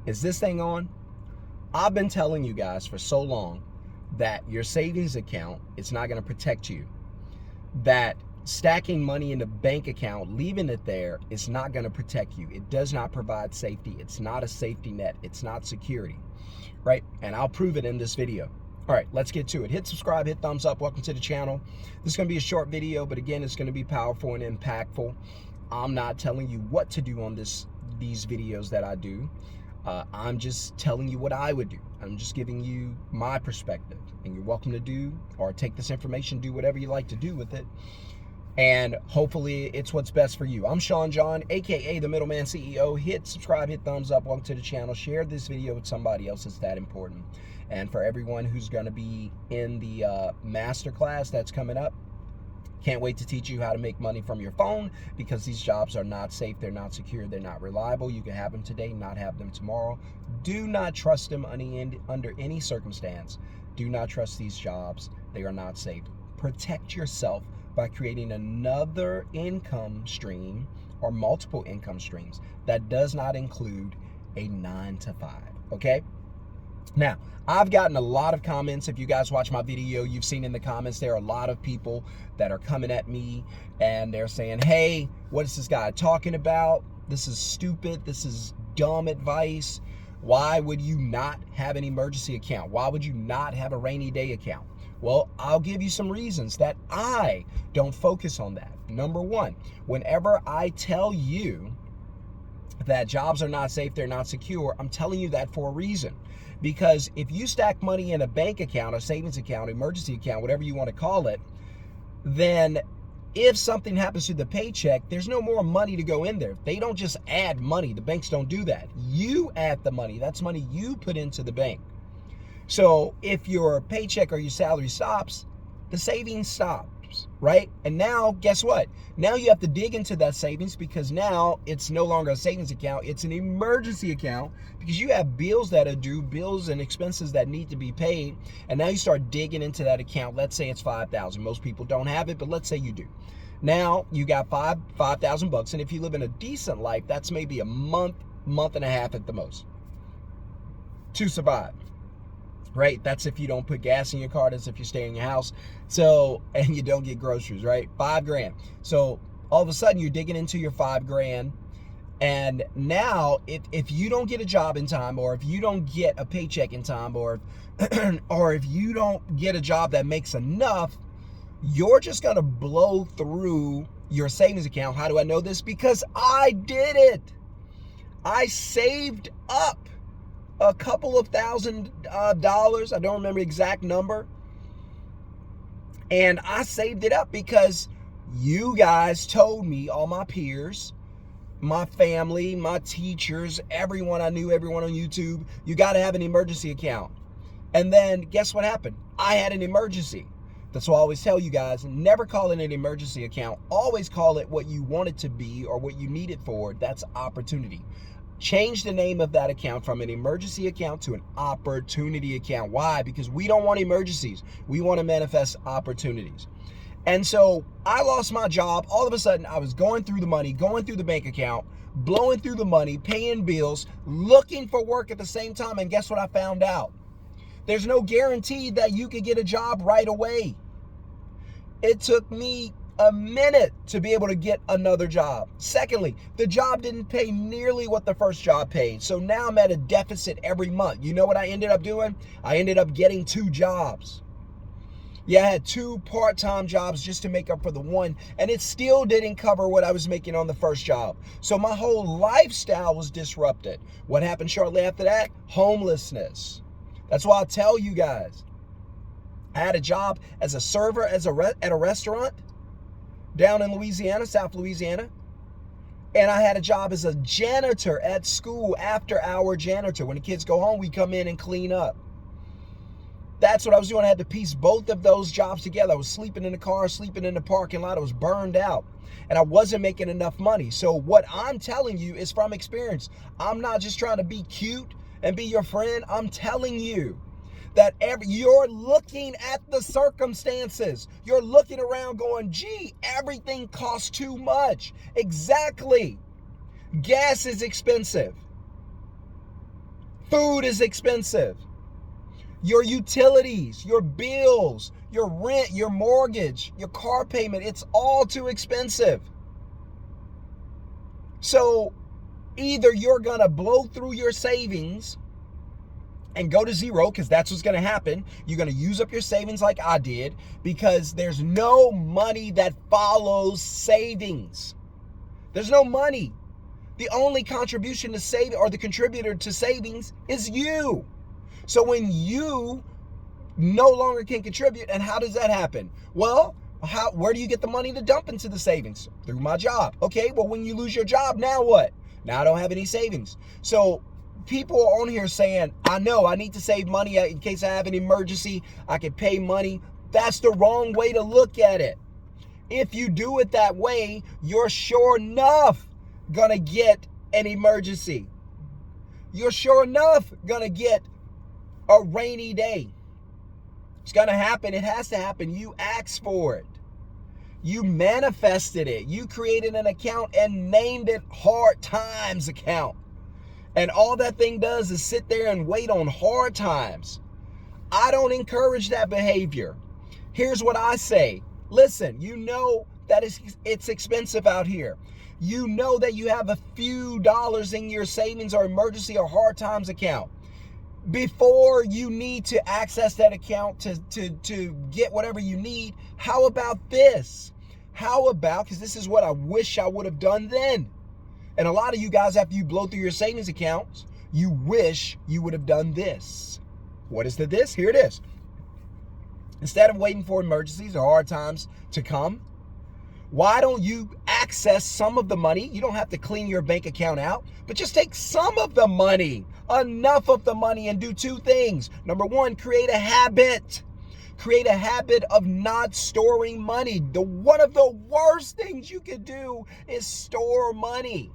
Is this thing on? I've been telling you guys for so long that your savings account is not going to protect you. That stacking money in a bank account, leaving it there, is not going to protect you. It does not provide safety. It's not a safety net. It's not security, right? And I'll prove it in this video. All right, let's get to it. Hit subscribe, hit thumbs up. Welcome to the channel. This is going to be a short video, but again, it's going to be powerful and impactful. I'm not telling you what to do on these videos that I do. I'm just telling you what I would do. I'm just giving you my perspective, and you're welcome to do or take this information, do whatever you like to do with it. And hopefully it's what's best for you. I'm Shon-Jhon, aka the Middleman CEO. Hit subscribe, hit thumbs up, welcome to the channel. Share this video with somebody else. It's that important. And for everyone who's going to be in the masterclass that's coming up, can't wait to teach you how to make money from your phone, because these jobs are not safe, they're not secure, they're not reliable. You can have them today, not have them tomorrow. Do not trust them under any circumstance. Do not trust these jobs. They are not safe. Protect yourself by creating another income stream or multiple income streams that does not include a 9-to-5, okay? Now, I've gotten a lot of comments. If you guys watch my video, you've seen in the comments there are a lot of people that are coming at me and they're saying, hey, what is this guy talking about? This is stupid. This is dumb advice. Why would you not have an emergency account? Why would you not have a rainy day account? Well, I'll give you some reasons that I don't focus on that. Number one, whenever I tell you that jobs are not safe, they're not secure, I'm telling you that for a reason. Because if you stack money in a bank account, a savings account, emergency account, whatever you want to call it, then if something happens to the paycheck, there's no more money to go in there. They don't just add money. The banks don't do that. You add the money. That's money you put into the bank. So if your paycheck or your salary stops, the savings stops, right? And now, guess what? Now you have to dig into that savings, because now it's no longer a savings account. It's an emergency account, because you have bills that are due, bills and expenses that need to be paid. And now you start digging into that account. Let's say it's $5,000. Most people don't have it, but let's say you do. Now you got $5,000, and if you live in a decent life, that's maybe a month and a half at the most to survive. Right? That's if you don't put gas in your car. That's if you stay in your house. So, and you don't get groceries, right? $5,000. So all of a sudden you're digging into your $5,000. And now if you don't get a job in time, or if you don't get a paycheck in time, or if you don't get a job that makes enough, you're just going to blow through your savings account. How do I know this? Because I did it. I saved up a couple of $1,000. I don't remember the exact number. And I saved it up because you guys told me, all my peers, my family, my teachers, everyone I knew, everyone on YouTube, you got to have an emergency account. And then guess what happened? I had an emergency. That's why I always tell you guys, never call it an emergency account. Always call it what you want it to be or what you need it for. That's opportunity. Change the name of that account from an emergency account to an opportunity account. Why? Because we don't want emergencies. We want to manifest opportunities. And so I lost my job. All of a sudden, I was going through the money, going through the bank account, blowing through the money, paying bills, looking for work at the same time. And guess what I found out? There's no guarantee that you could get a job right away. It took me a minute to be able to get another job. Secondly, the job didn't pay nearly what the first job paid. So now I'm at a deficit every month. You know what I ended up doing? I ended up getting 2 jobs. Yeah, I had 2 part-time jobs just to make up for the one, and it still didn't cover what I was making on the first job. So my whole lifestyle was disrupted. What happened shortly after that? Homelessness. That's why I tell you guys, I had a job as a server at a restaurant down in Louisiana, South Louisiana. And I had a job as a janitor at school, after-hour janitor. When the kids go home, we come in and clean up. That's what I was doing. I had to piece both of those jobs together. I was sleeping in the car, sleeping in the parking lot. I was burned out, and I wasn't making enough money. So what I'm telling you is from experience. I'm not just trying to be cute and be your friend. I'm telling you that you're looking at the circumstances. You're looking around going, gee, everything costs too much. Exactly. Gas is expensive. Food is expensive. Your utilities, your bills, your rent, your mortgage, your car payment, it's all too expensive. So either you're going to blow through your savings and go to zero, because that's what's going to happen. You're going to use up your savings like I did, because there's no money that follows savings. There's no money. The only contribution to saving, or the contributor to savings, is you. So when you no longer can contribute, and how does that happen? Well, where do you get the money to dump into the savings? Through my job. Okay, well, when you lose your job, now what? Now I don't have any savings. So people are on here saying, I know I need to save money in case I have an emergency. I can pay money. That's the wrong way to look at it. If you do it that way, you're sure enough gonna get an emergency. You're sure enough gonna get a rainy day. It's gonna happen. It has to happen. You asked for it. You manifested it. You created an account and named it Hard Times account. And all that thing does is sit there and wait on hard times. I don't encourage that behavior. Here's what I say. Listen, you know that it's expensive out here. You know that you have a few dollars in your savings or emergency or hard times account. Before you need to access that account to get whatever you need, how about this? How about, because this is what I wish I would have done then. And a lot of you guys, after you blow through your savings accounts, you wish you would have done this. What is the this? Here it is. Instead of waiting for emergencies or hard times to come, why don't you access some of the money? You don't have to clean your bank account out, but just take some of the money, enough of the money, and do two things. Number one, create a habit. Create a habit of not storing money. One of the worst things you could do is store money.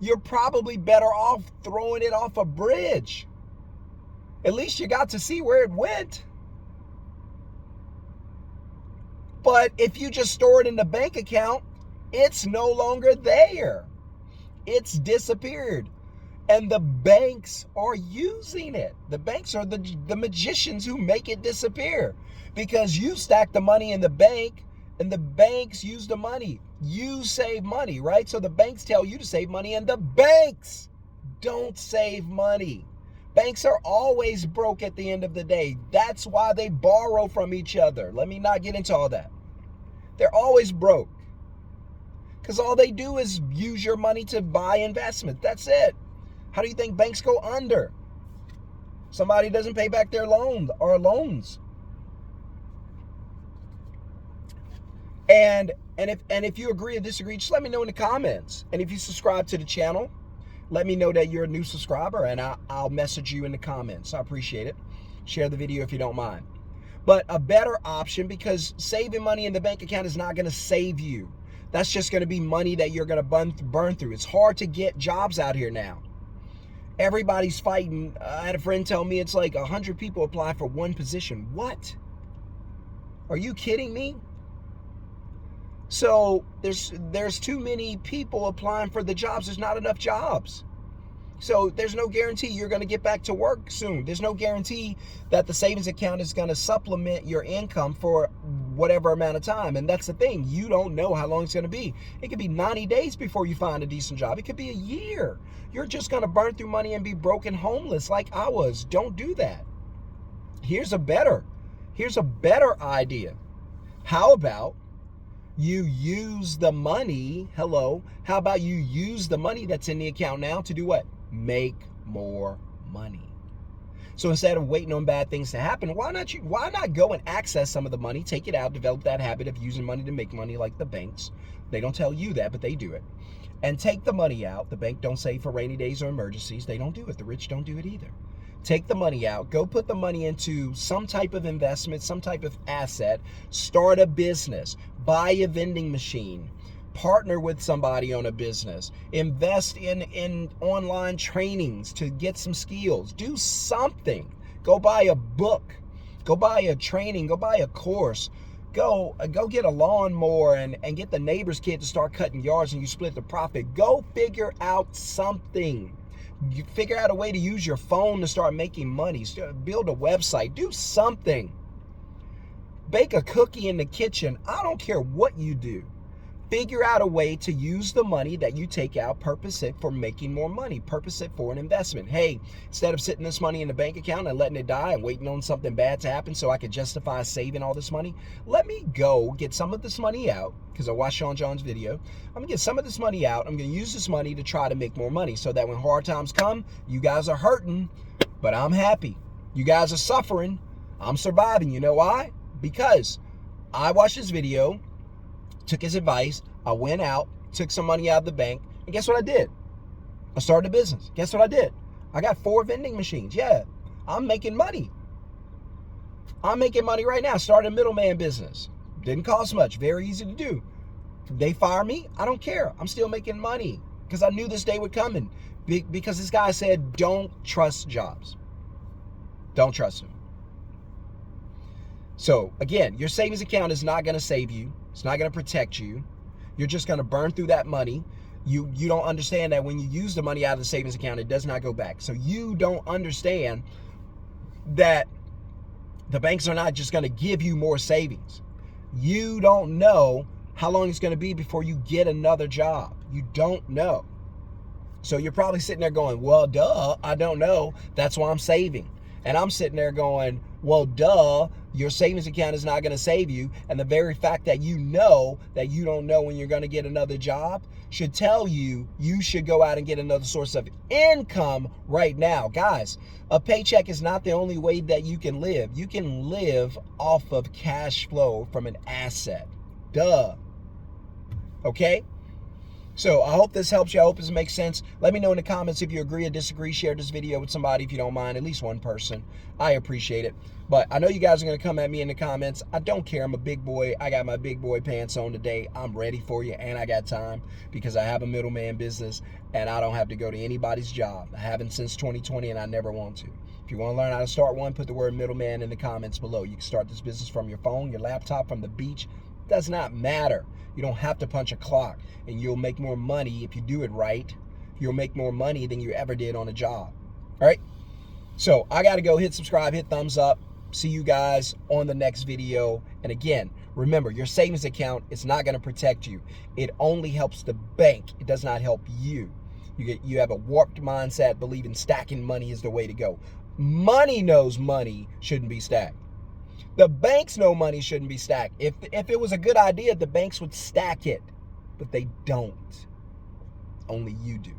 You're probably better off throwing it off a bridge. At least you got to see where it went. But if you just store it in the bank account, it's no longer there. It's disappeared. And the banks are using it. The banks are the magicians who make it disappear. Because you stack the money in the bank and the banks use the money. You save money, right? So the banks tell you to save money and the banks don't save money. Banks are always broke at the end of the day. That's why they borrow from each other. Let me not get into all that. They're always broke. Because all they do is use your money to buy investment. That's it. How do you think banks go under? Somebody doesn't pay back their loans. And if you agree or disagree, just let me know in the comments. And if you subscribe to the channel, let me know that you're a new subscriber, and I'll message you in the comments. I appreciate it. Share the video if you don't mind. But a better option, because saving money in the bank account is not going to save you. That's just going to be money that you're going to burn through. It's hard to get jobs out here now. Everybody's fighting. I had a friend tell me it's like 100 people apply for one position. What? Are you kidding me? So there's too many people applying for the jobs. There's not enough jobs. So there's no guarantee you're going to get back to work soon. There's no guarantee that the savings account is going to supplement your income for whatever amount of time. And that's the thing. You don't know how long it's going to be. It could be 90 days before you find a decent job. It could be a year. You're just going to burn through money and be broke and homeless like I was. Don't do that. Here's a better idea. How about you use the money, how about you use the money that's in the account now to do what? Make more money. So instead of waiting on bad things to happen, why not go and access some of the money, take it out, develop that habit of using money to make money like the banks. They don't tell you that, but they do it. And take the money out. The bank don't save for rainy days or emergencies. They don't do it. The rich don't do it either. Take the money out, go put the money into some type of investment, some type of asset, start a business, buy a vending machine, partner with somebody on a business, invest in online trainings to get some skills, do something. Go buy a book, go buy a training, go buy a course, go get a lawnmower and get the neighbor's kid to start cutting yards and you split the profit. Go figure out something. You figure out a way to use your phone to start making money. Build a website. Do something. Bake a cookie in the kitchen. I don't care what you do. Figure out a way to use the money that you take out, purpose it for making more money, purpose it for an investment. Hey, instead of sitting this money in the bank account and letting it die and waiting on something bad to happen so I could justify saving all this money, let me go get some of this money out, because I watched Shon-Jhon's video. I'm gonna get some of this money out. I'm gonna use this money to try to make more money so that when hard times come, you guys are hurting, but I'm happy. You guys are suffering, I'm surviving. You know why? Because I watched his video, took his advice, I went out, took some money out of the bank, and guess what I did? I started a business. Guess what I did? I got 4 vending machines. Yeah, I'm making money. I'm making money right now. Started a middleman business. Didn't cost much. Very easy to do. They fire me, I don't care. I'm still making money because I knew this day would come. Because this guy said, don't trust jobs. Don't trust them. So again, your savings account is not going to save you. It's not going to protect you. You're just going to burn through that money. You don't understand that when you use the money out of the savings account, it does not go back. So you don't understand that the banks are not just going to give you more savings. You don't know how long it's going to be before you get another job. You don't know. So you're probably sitting there going, well, duh, I don't know. That's why I'm saving. And I'm sitting there going, well, duh, your savings account is not going to save you. And the very fact that you know that you don't know when you're going to get another job should tell you you should go out and get another source of income right now. Guys, a paycheck is not the only way that you can live. You can live off of cash flow from an asset. Duh. Okay? So I hope this helps you. I hope this makes sense. Let me know in the comments if you agree or disagree. Share this video with somebody if you don't mind, at least one person. I appreciate it. But I know you guys are going to come at me in the comments. I don't care. I'm a big boy. I got my big boy pants on today. I'm ready for you, and I got time because I have a middleman business, and I don't have to go to anybody's job. I haven't since 2020, and I never want to. If you want to learn how to start one, put the word middleman in the comments below. You can start this business from your phone, your laptop, from the beach. It does not matter. You don't have to punch a clock, and you'll make more money if you do it right. You'll make more money than you ever did on a job. All right? So I got to go. Hit subscribe, hit thumbs up. See you guys on the next video. And again, remember, your savings account is not going to protect you. It only helps the bank. It does not help you. You have a warped mindset, believing stacking money is the way to go. Money knows money shouldn't be stacked. The banks know money shouldn't be stacked. If it was a good idea, the banks would stack it. But they don't. Only you do.